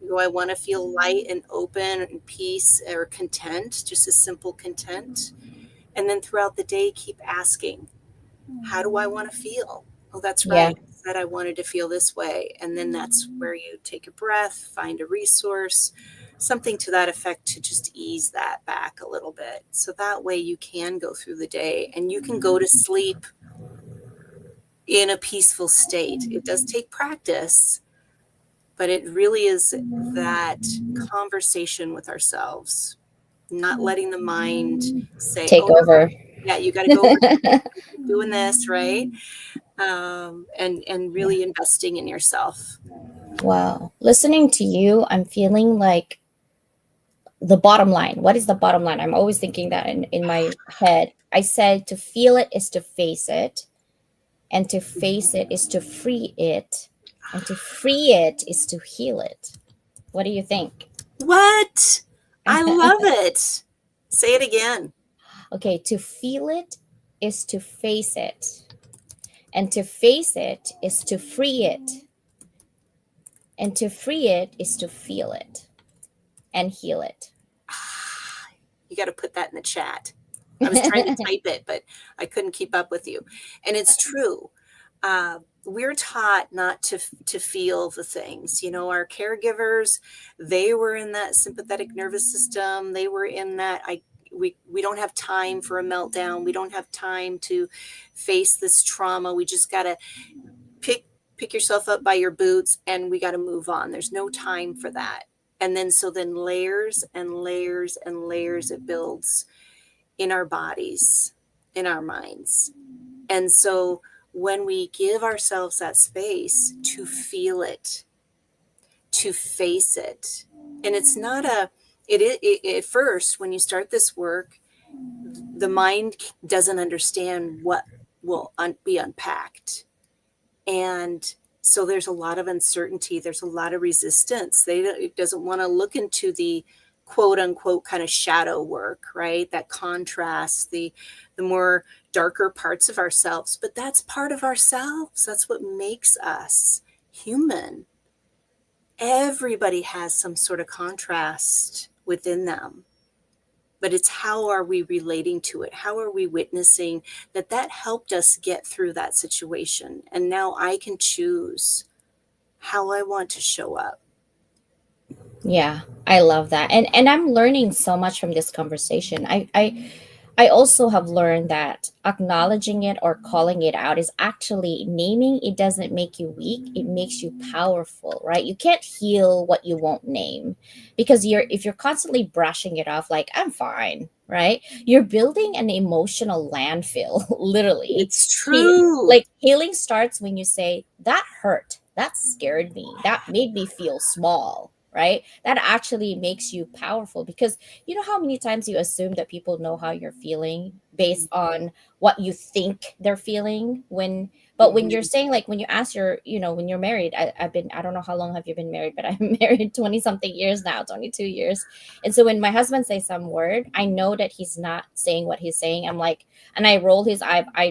Do I want to feel light and open and peace, or content, just a simple content? And then throughout the day, keep asking, how do I want to feel? Oh, that's yeah. right. I said I wanted to feel this way. And then that's where you take a breath, find a resource, something to that effect, to just ease that back a little bit. So that way you can go through the day and you can go to sleep in a peaceful state. It does take practice, but it really is that conversation with ourselves, not letting the mind say, Take oh, over. yeah, you got to go over doing this, right? And Yeah. really investing in yourself. Wow. Listening to you, I'm feeling like the bottom line. What is the bottom line? I'm always thinking that in my head. I said to feel it is to face it, and to face it is to free it, and to free it is to heal it. What do you think? What? I love it. Say it again. Okay, to feel it is to face it, and to face it is to free it, and to free it is to feel it and heal it. You got to put that in the chat. I was trying to type it, but I couldn't keep up with you. And it's true. We're taught not to feel the things. You know, our caregivers, they were in that sympathetic nervous system. They were in that, we don't have time for a meltdown. We don't have time to face this trauma. We just got to pick yourself up by your boots, and we got to move on. There's no time for that. And then so then layers and layers and layers it builds in our bodies, in our minds. And so when we give ourselves that space to feel it, to face it, and it's not at first, when you start this work, the mind doesn't understand what will be unpacked. And so there's a lot of uncertainty. There's a lot of resistance. It doesn't want to look into the quote unquote kind of shadow work, right? That contrast, the more darker parts of ourselves. But that's part of ourselves. That's what makes us human. Everybody has some sort of contrast within them. But it's how are we relating to it? How are we witnessing that helped us get through that situation? And now I can choose how I want to show up. Yeah, I love that. And I'm learning so much from this conversation. I also have learned that acknowledging it or calling it out is actually naming it doesn't make you weak, it makes you powerful, right? You can't heal what you won't name, because if you're constantly brushing it off like I'm fine, right? You're building an emotional landfill, literally. It's true. Like healing starts when you say that hurt, that scared me, that made me feel small, right? That actually makes you powerful, because you know how many times you assume that people know how you're feeling based on what you think they're feeling but when you're saying, like when you ask when you're married, I don't know how long have you been married, but I'm married 20 something years now, 22 years. And so when my husband says some word, I know that he's not saying what he's saying. I'm like, and I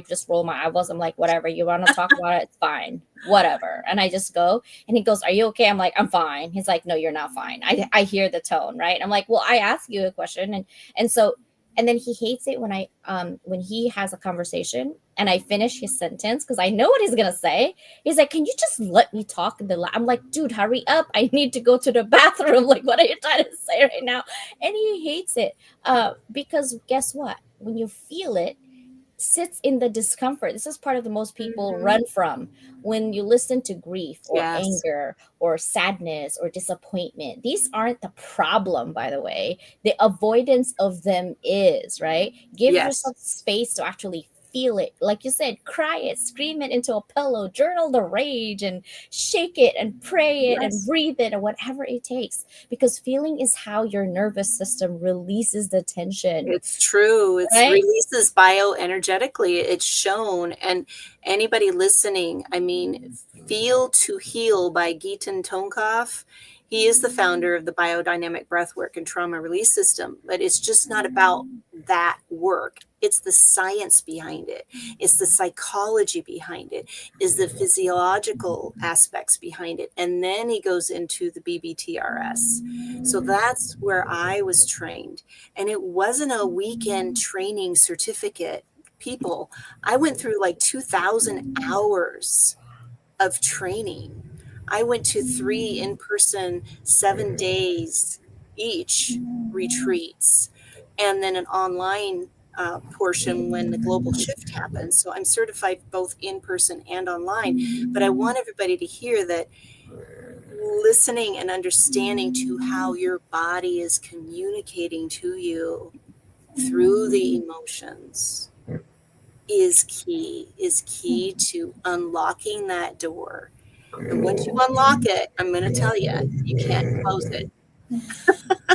just roll my eyeballs. I'm like, whatever, you want to talk about it, it's fine, whatever. And I just go, and he goes, are you okay? I'm like, I'm fine. He's like, no, you're not fine. I hear the tone, right? I'm like, well, I asked you a question. And so And then he hates it when he has a conversation and I finish his sentence because I know what he's gonna say. He's like, "Can you just let me talk?" I'm like, "Dude, hurry up! I need to go to the bathroom. Like, what are you trying to say right now?" And he hates it because guess what? When you feel it, sits in the discomfort. This is part of the most people Mhm. run from when you listen to grief or Yes. anger or sadness or disappointment. These aren't the problem, by the way. The avoidance of them is, right? Give Yes. yourself space to actually feel it. Like you said, cry it, scream it into a pillow, journal the rage and shake it and pray it and Yes. breathe it or whatever it takes. Because feeling is how your nervous system releases the tension, It's true. It's right? releases bioenergetically. It's shown. And anybody listening, I mean, Feel to Heal by Geetan Tonkov. He is the founder of the biodynamic breathwork and trauma release system. But it's just not about that work. It's the science behind it. It's the psychology behind it. Is the physiological aspects behind it. And then he goes into the BBTRS. So that's where I was trained. And it wasn't a weekend training certificate. People, I went through like 2,000 hours of training. I went to 3 in-person 7 days each retreats, and then an online portion when the global shift happened. So I'm certified both in person and online. But I want everybody to hear that listening and understanding to how your body is communicating to you through the emotions is key to unlocking that door. And once you unlock it, I'm going to tell you, you can't close it.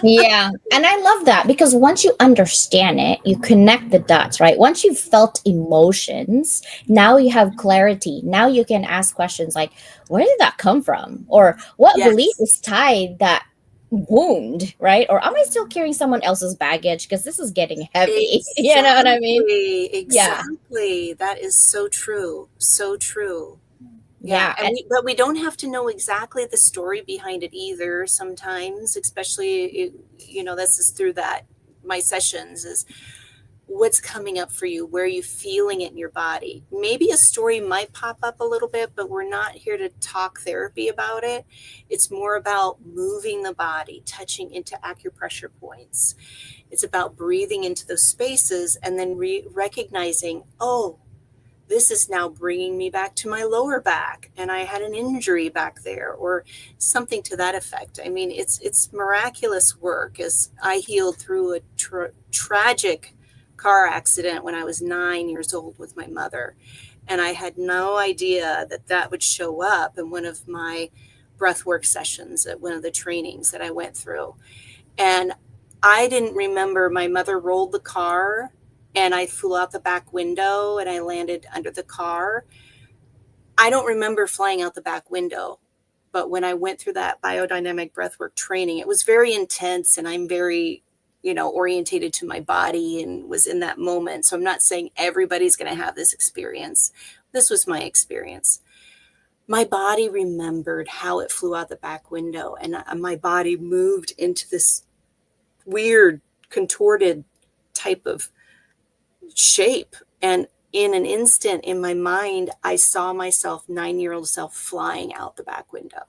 Yeah. And I love that because once you understand it, you connect the dots, right? Once you've felt emotions, now you have clarity. Now you can ask questions like, where did that come from? Or what belief Yes. is tied that wound, right? Or am I still carrying someone else's baggage? Because this is getting heavy. You know what I mean? Exactly. Yeah. Exactly. That is so true. So true. Yeah, Yeah. and we don't have to know exactly the story behind it either sometimes, especially this is through that my sessions is what's coming up for you, where are you feeling it in your body. Maybe a story might pop up a little bit, but we're not here to talk therapy about it. It's more about moving the body, touching into acupressure points. It's about breathing into those spaces and then recognizing, oh, this is now bringing me back to my lower back and I had an injury back there or something to that effect. I mean, it's miraculous work as I healed through a tragic car accident when I was 9 years old with my mother. And I had no idea that that would show up in one of my breathwork sessions at one of the trainings that I went through. And I didn't remember my mother rolled the car and I flew out the back window and I landed under the car. I don't remember flying out the back window, but when I went through that biodynamic breathwork training, it was very intense and I'm very, orientated to my body and was in that moment. So I'm not saying everybody's going to have this experience. This was my experience. My body remembered how it flew out the back window and my body moved into this weird contorted type of shape. And in an instant in my mind, I saw myself, 9-year-old self, flying out the back window.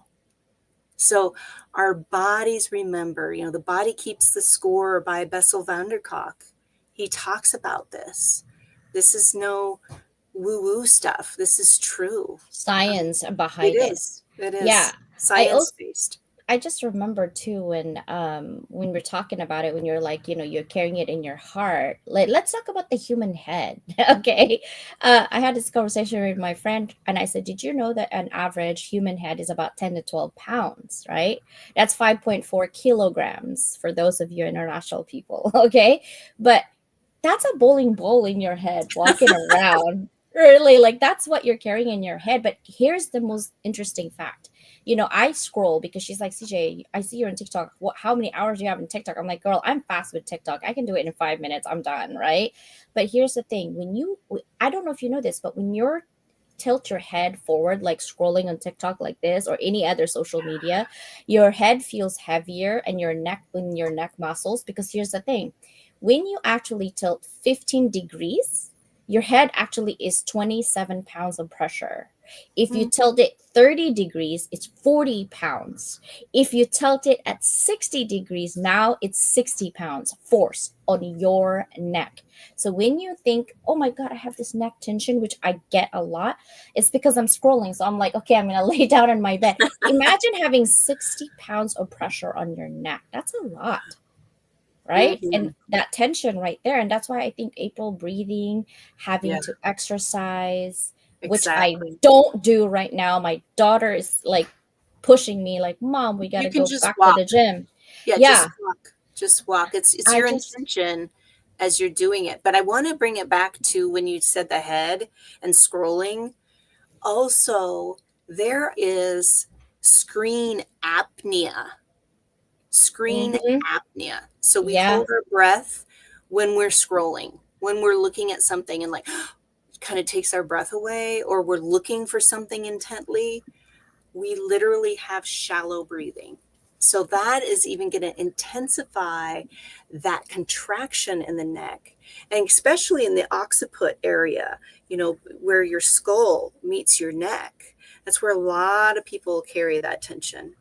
So our bodies remember, the body keeps the score by Bessel van der Kolk. He talks about this. This is no woo-woo stuff. This is true. Science It behind it. is. It Yeah. is I also science-based. I just remember too when we're talking about it, when you're like, you're carrying it in your heart. Like, let's talk about the human head. Okay. I had this conversation with my friend and I said, did you know that an average human head is about 10 to 12 pounds, right? That's 5.4 kilograms for those of you international people. Okay. But that's a bowling ball in your head walking around. Really, like that's what you're carrying in your head. But here's the most interesting fact. I scroll because she's like, CJ, I see you're on TikTok. How many hours do you have in TikTok? I'm like, girl, I'm fast with TikTok. I can do it in 5 minutes. I'm done. Right. But here's the thing. I don't know if you know this, but when you're tilt your head forward, like scrolling on TikTok like this or any other social media, your head feels heavier and your neck muscles. Because here's the thing, When you actually tilt 15 degrees, your head actually is 27 pounds of pressure. If you Mm. tilt it 30 degrees, it's 40 pounds. If you tilt it at 60 degrees, now it's 60 pounds force on your neck. So when you think, oh my God, I have this neck tension, which I get a lot, it's because I'm scrolling. So I'm like, okay, I'm going to lay down in my bed. Imagine having 60 pounds of pressure on your neck. That's a lot, right? And Mhm. that tension right there. And that's why I think April, breathing, Yeah, having to exercise, which I exactly. don't do right now. My daughter is like pushing me, like, Mom, we got You to can go just back to walk. the gym. Yeah, Yeah, just walk. Just walk. It's I your just, intention as you're doing it. But I want to bring it back to when you said the head and scrolling. Also, there is screen apnea. Screen mhm, apnea. So we yeah, hold our breath when we're scrolling, when we're looking at something and like kind of takes our breath away, or we're looking for something intently. We literally have shallow breathing. So that is even going to intensify that contraction in the neck, and especially in the occiput area, where your skull meets your neck. That's where a lot of people carry that tension.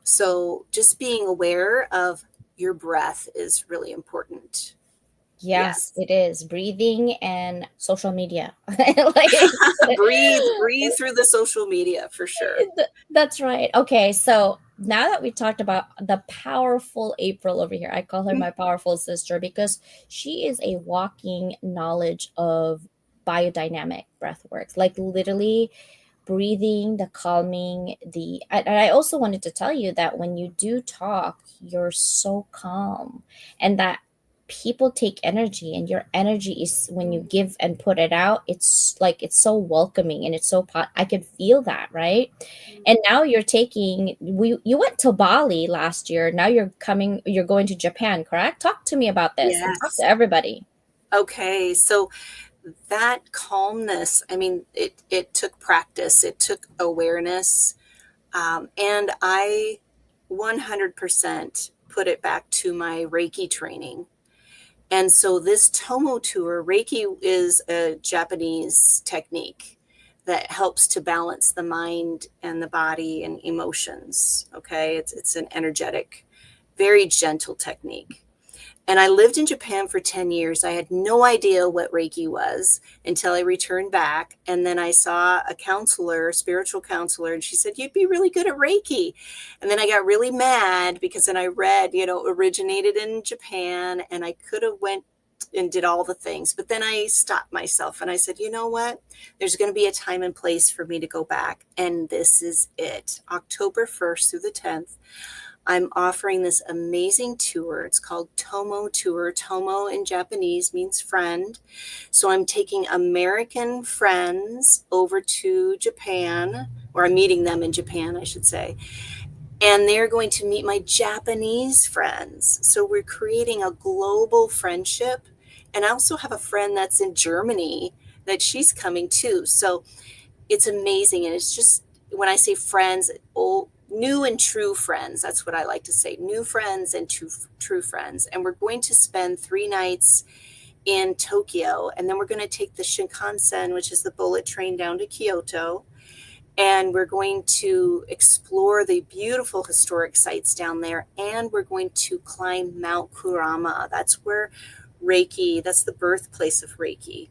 So just being aware of your breath is really important. yes, Yes. it is. Breathing and social media. Like, Breathe through the social media for sure. That's right. Okay, so now that we talked about the powerful April over here, I call her my powerful sister because she is a walking knowledge of biodynamic breath works. Like literally breathing, the calming, and I also wanted to tell you that when you do talk, you're so calm, and that people take energy, and your energy is when you give and put it out, it's like it's so welcoming and it's so I could feel that, right? And now you're taking you went to Bali last year. Now you're going to Japan, correct? Talk to me about this and talk to Yes. everybody. Okay. So that calmness, I mean, it took practice, it took awareness. And I 100% put it back to my Reiki training. And so this Tomo tour, Reiki is a Japanese technique that helps to balance the mind and the body and emotions. Okay. It's an energetic, very gentle technique. And I lived in Japan for 10 years. I had no idea what Reiki was until I returned back. And then I saw a counselor, a spiritual counselor, and she said, "You'd be really good at Reiki." And then I got really mad because then I read, originated in Japan, and I could have went and did all the things. But then I stopped myself and I said, you know what? There's going to be a time and place for me to go back. And this is it. October 1st through the 10th. I'm offering this amazing tour. It's called Tomo Tour. Tomo in Japanese means friend. So I'm taking American friends over to Japan, or I'm meeting them in Japan, I should say. And they're going to meet my Japanese friends. So we're creating a global friendship. And I also have a friend that's in Germany that she's coming too. So it's amazing. And it's just, when I say friends, old, new and true friends, that's what I like to say, new friends and true friends. And we're going to spend 3 nights in Tokyo, and then we're going to take the Shinkansen, which is the bullet train, down to Kyoto, and we're going to explore the beautiful historic sites down there, and we're going to climb Mount Kurama. That's where Reiki, that's the birthplace of Reiki.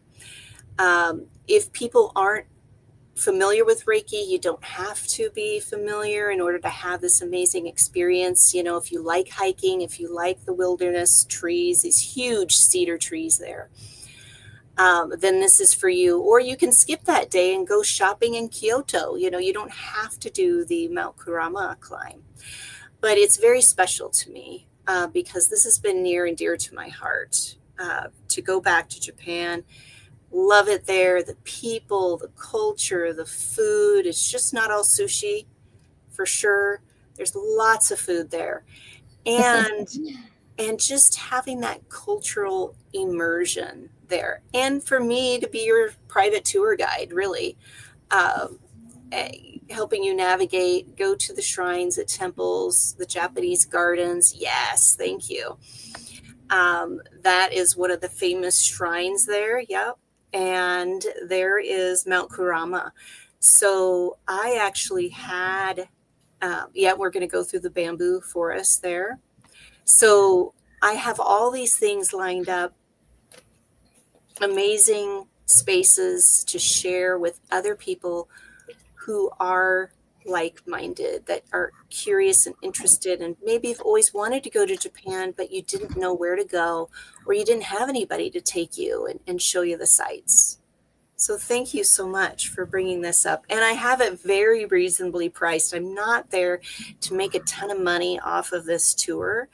If people aren't familiar with Reiki, you don't have to be familiar in order to have this amazing experience. If you like hiking, if you like the wilderness trees, these huge cedar trees there, then this is for you. Or you can skip that day and go shopping in Kyoto. You don't have to do the Mount Kurama climb, but it's very special to me because this has been near and dear to my heart, to go back to Japan. Love it there. The people, the culture, the food. It's just not all sushi, for sure. There's lots of food there. And and just having that cultural immersion there. And for me to be your private tour guide, really, um, helping you navigate, go to the shrines, the temples, the Japanese gardens. Yes, thank you. That is one of the famous shrines there. Yep. And there is Mount Kurama. So I actually had, yeah, we're going to go through the bamboo forest there. So I have all these things lined up, amazing spaces to share with other people who are like-minded, that are curious and interested, and maybe you've always wanted to go to Japan, but you didn't know where to go, or you didn't have anybody to take you and show you the sights. So thank you so much for bringing this up. And I have it very reasonably priced. I'm not there to make a ton of money off of this tour.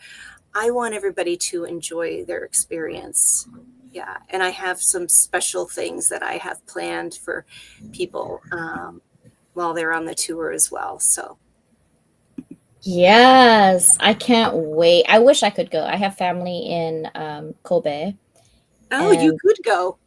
I want everybody to enjoy their experience. Yeah. And I have some special things that I have planned for people while they're on the tour as well. So Yes, I can't wait. I wish I could go. I have family in Kobe, oh, you and could go.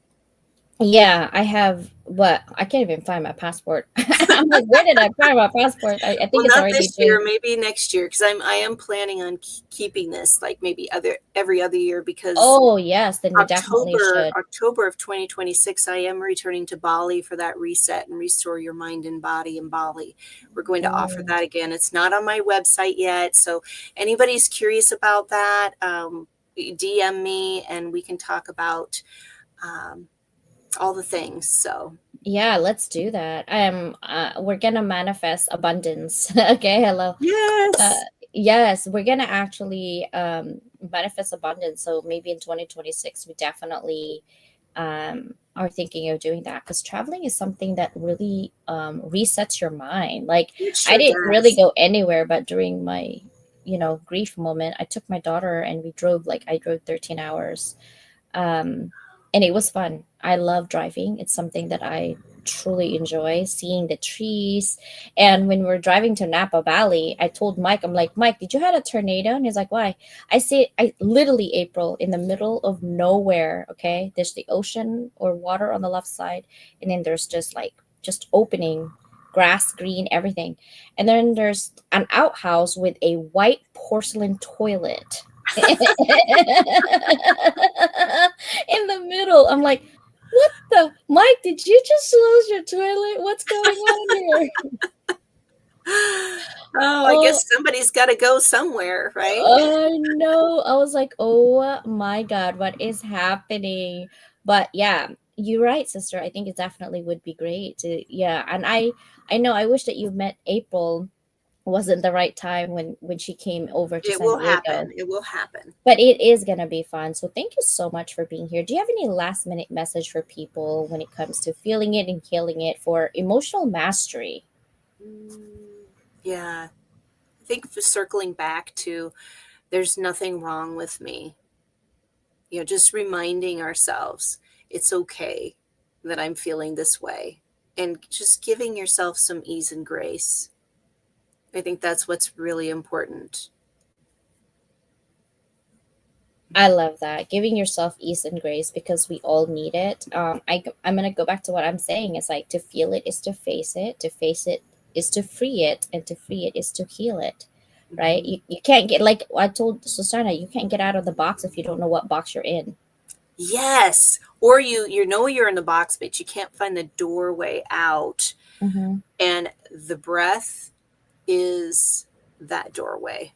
yeah, I have what I can't even find my passport. I'm like, where did I find my passport? I Well, think it's not already this been. year, maybe next year, because I am planning on keeping this like maybe every other year, because Oh yes, then you definitely should. October of 2026, I am returning to Bali for that reset and restore your mind and body in Bali. We're going to offer Mm. that again. It's not on my website yet, so anybody's curious about that, DM me and we can talk about um, all the things. So Yeah, let's do that. We're gonna manifest abundance. Okay, hello. Uh, yes, yes, we're gonna actually manifest abundance. So maybe in 2026, we definitely are thinking of doing that because traveling is something that really resets your mind. Like it I sure didn't really does. go anywhere, but during my, grief moment, I took my daughter and I drove 13 hours, um, and it was fun. I love driving. It's something that I truly enjoy, seeing the trees. And when we're driving to Napa Valley, I told Mike, I'm like, Mike, did you had a tornado? And he's like, why? I literally, April, in the middle of nowhere. Okay, there's the ocean or water on the left side, and then there's just opening grass, green, everything. And then there's an outhouse with a white porcelain toilet in the middle. I'm like, what the Mike, did you just close your toilet? What's going on here? Oh, I Oh, guess somebody's got to go somewhere, right? I know. I was like, oh my God, what is happening? But yeah, you're right, sister. I think it definitely would be great to, yeah. And I know I wish that you met April. Wasn't the right time when she came over to It San will Diego. happen. It will happen. But it is going to be fun. So thank you so much for being here. Do you have any last minute message for people when it comes to feeling it and healing it for emotional mastery? Mm, yeah. I think circling back to there's nothing wrong with me. Just reminding ourselves it's okay that I'm feeling this way, and just giving yourself some ease and grace. I think that's what's really important. I love that. Giving yourself ease and grace because we all need it. I'm going to go back to what I'm saying. It's like to feel it is to face it. To face it is to free it. And to free it is to heal it. Right? Mhm. You can't get, like I told Susanna, you can't get out of the box if you don't know what box you're in. Yes. Or you know you're in the box, but you can't find the doorway out. Mm-hmm. And the breath is that doorway.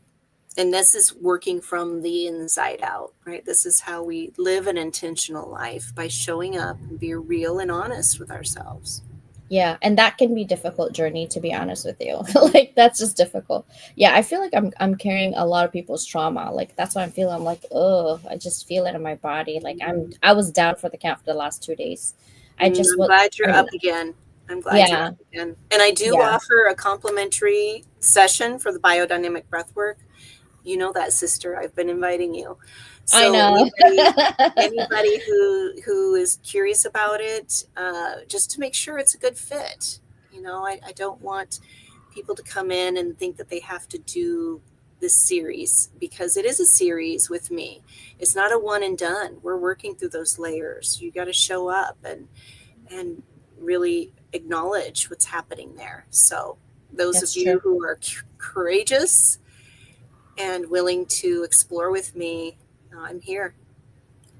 And this is working from the inside out, right? This is how we live an intentional life, by showing up and be real and honest with ourselves. Yeah, and that can be difficult journey to be honest with you. Like that's just difficult. Yeah, I feel like I'm carrying a lot of people's trauma. Like that's what I'm feeling. I'm like, oh, I just feel it in my body. Like I was down for the count for the last 2 days. I just I'm was glad you're I'm up again. I'm glad you're yeah, up again. And I do yeah. offer a complimentary session for the biodynamic breathwork. You know that, sister. I've been inviting you. I So know. anybody who is curious about it, just to make sure it's a good fit. I don't want people to come in and think that they have to do this series, because it is a series with me. It's not a one and done. We're working through those layers. You got to show up and really acknowledge what's happening there. So those of That's true. you who are courageous and willing to explore with me, I'm here.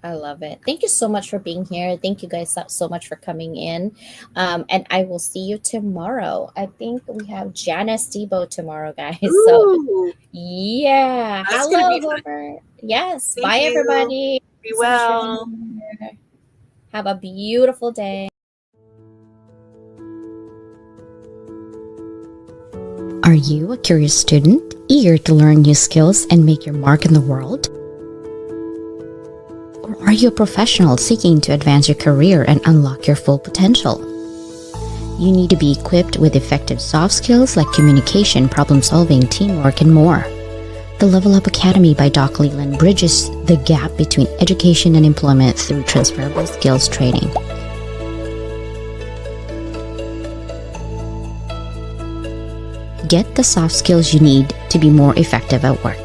I love it. Thank you so much for being here. Thank you guys so much for coming in. And I will see you tomorrow. I think we have Janice Debo tomorrow, guys. So Ooh, yeah. that's going to Hello, be fun. Homer. Yes. Thank Bye, you. everybody. Be Thank you so much for well. being here. Have a beautiful day. Are you a curious student, eager to learn new skills and make your mark in the world? Or are you a professional seeking to advance your career and unlock your full potential? You need to be equipped with effective soft skills like communication, problem solving, teamwork, and more. The Level Up Academy by Doc Leland bridges the gap between education and employment through transferable skills training. Get the soft skills you need to be more effective at work.